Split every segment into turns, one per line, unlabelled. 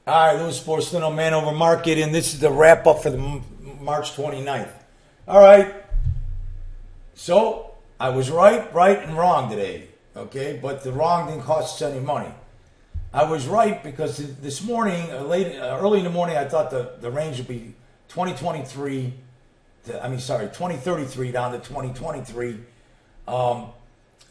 All right, Louis Borsellino, ManOverMarket, and this is the wrap up for the March 29th. All right, so I was right, and wrong today, okay? But the wrong didn't cost us any money. I was right because this morning, early in the morning, I thought the range would be 2023, 2033 down to 2023.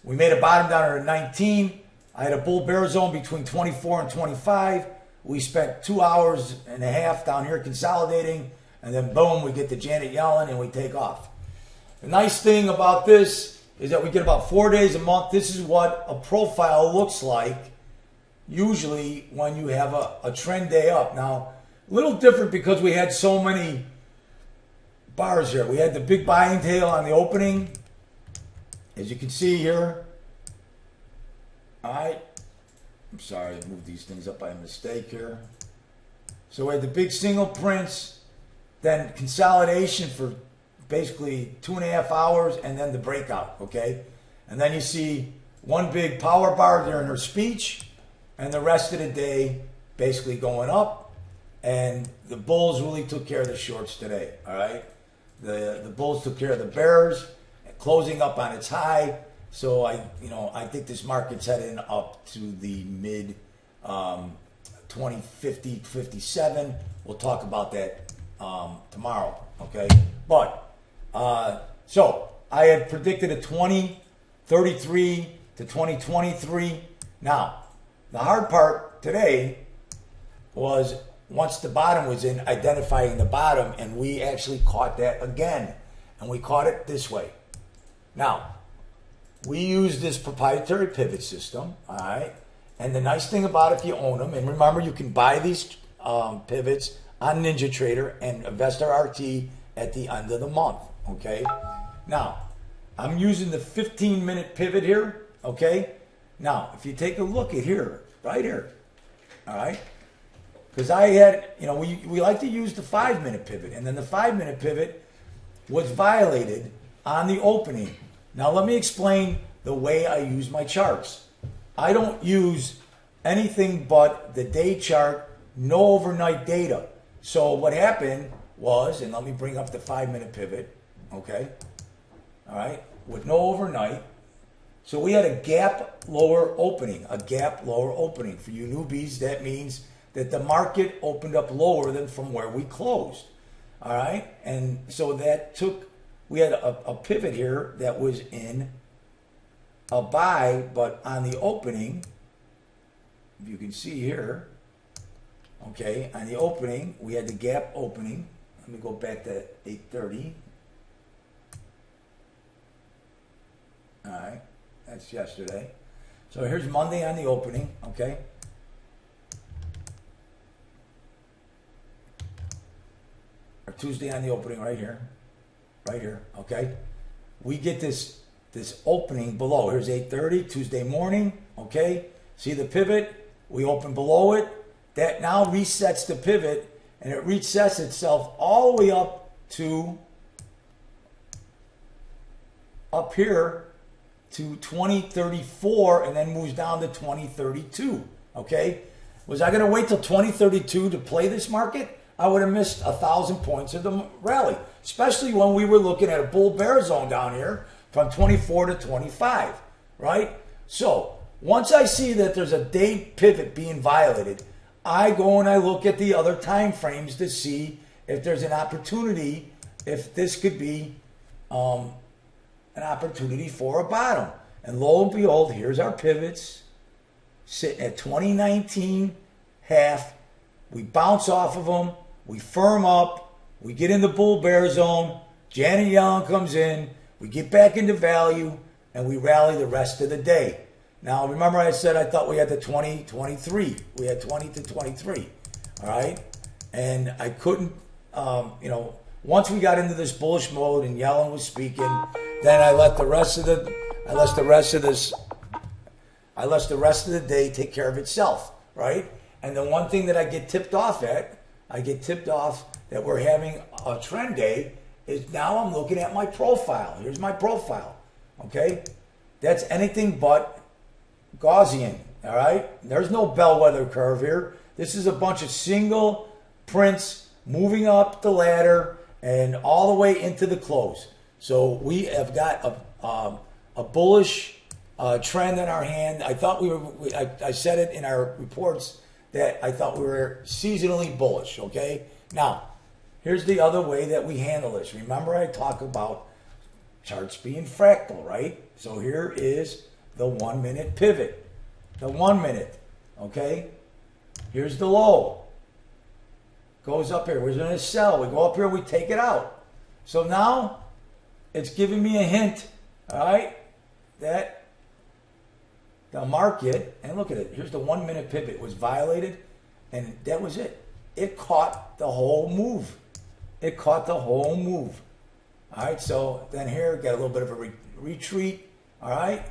We made a bottom down at 19. I had a bull bear zone between 24 and 25. We spent 2 hours and a half down here consolidating, and then boom, we get to Janet Yellen and we take off. The nice thing about this is that we get about 4 days a month. This is what a profile looks like usually when you have a trend day up. Now, a little different because we had so many bars here. We had the big buying tail on the opening, as you can see here. All right. I'm sorry, I moved these things up by mistake here. So we had the big single prints, then consolidation for basically 2.5 hours, and then the breakout, okay? And then you see one big power bar during her speech, and the rest of the day basically going up. And the bulls really took care of the shorts today, all right? The bulls took care of the bears, closing up on its high. So I think this market's heading up to the mid 2050, 57. We'll talk about that tomorrow, okay? But so I had predicted a 2033 to 2023. Now, the hard part today was once the bottom was in, identifying the bottom, and we actually caught that again, and we caught it this way. Now, we use this proprietary pivot system, all right? And the nice thing about if you own them, and remember you can buy these pivots on NinjaTrader and invest our RT at the end of the month, okay? Now, I'm using the 15-minute pivot here, okay? Now, if you take a look at here, right here, all right? Because I had, we like to use the 5-minute pivot, and then the 5-minute pivot was violated on the opening. Now, let me explain the way I use my charts. I don't use anything but the day chart, no overnight data. So what happened was, and let me bring up the 5-minute pivot, okay? All right, with no overnight. So we had a gap lower opening, For you newbies, that means that the market opened up lower than from where we closed, all right? And so that took... We had a pivot here that was in a buy, but on the opening, if you can see here, okay, on the opening, we had the gap opening. Let me go back to 8:30. All right, that's yesterday. So here's Monday on the opening, okay? Or Tuesday on the opening right here. Right here, okay? We get this opening below. Here's 8:30, Tuesday morning, okay? See the pivot? We open below it. That now resets the pivot, and it resets itself all the way up to up here to 2034, and then moves down to 2032, okay? Was I going to wait till 2032 to play this market? I would have missed 1,000 points of the rally, especially when we were looking at a bull bear zone down here from 24 to 25, right? So once I see that there's a day pivot being violated, I go and I look at the other time frames to see if there's an opportunity, if this could be an opportunity for a bottom. And lo and behold, here's our pivots sitting at 2019 half. We bounce off of them. We firm up, we get in the bull bear zone, Janet Yellen comes in, we get back into value, and we rally the rest of the day. Now, remember I said I thought we had the 2023. We had 20 to 23, all right? And I couldn't, once we got into this bullish mode and Yellen was speaking, then I let the rest of the day take care of itself, right? And the one thing that I get tipped off that we're having a trend day is now I'm looking at my profile. Here's my profile, okay? That's anything but Gaussian, all right? There's no bellwether curve here. This is a bunch of single prints moving up the ladder and all the way into the close. So we have got a bullish trend in our hand. I thought I said it in our reports that I thought we were seasonally bullish, okay? Now, here's the other way that we handle this. Remember I talk about charts being fractal, right? So here is the 1 minute pivot. The 1 minute, okay? Here's the low. Goes up here. We're going to sell. We go up here, we take it out. So now it's giving me a hint, all right, that the market, and look at it, here's the 1 minute pivot, was violated, and that was it. It caught the whole move. It caught the whole move. All right, so then here, got a little bit of a retreat, all right,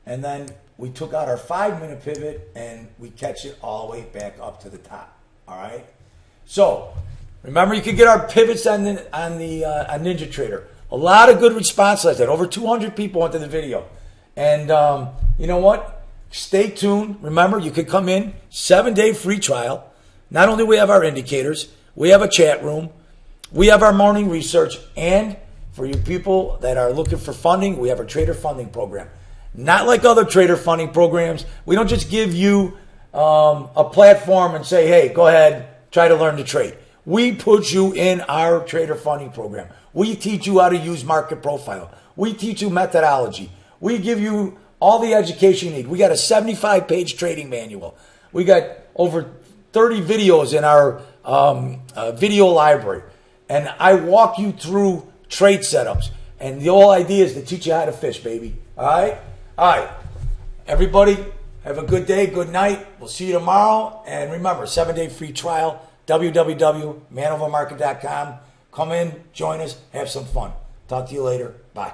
and then we took out our 5 minute pivot, and we catch it all the way back up to the top, all right? So, remember, you can get our pivots on Ninja Trader. A lot of good response last night. Over 200 people went to the video. And you know what? Stay tuned. Remember, you can come in, 7-day free trial. Not only do we have our indicators, we have a chat room, we have our morning research, and for you people that are looking for funding, we have our trader funding program. Not like other trader funding programs. We don't just give you a platform and say, hey, go ahead, try to learn to trade. We put you in our trader funding program. We teach you how to use market profile. We teach you methodology. We give you all the education you need. We got a 75-page trading manual. We got over 30 videos in our video library. And I walk you through trade setups. And the whole idea is to teach you how to fish, baby. All right? All right. Everybody, have a good day, good night. We'll see you tomorrow. And remember, 7-day free trial, www.manovermarket.com. Come in, join us, have some fun. Talk to you later. Bye.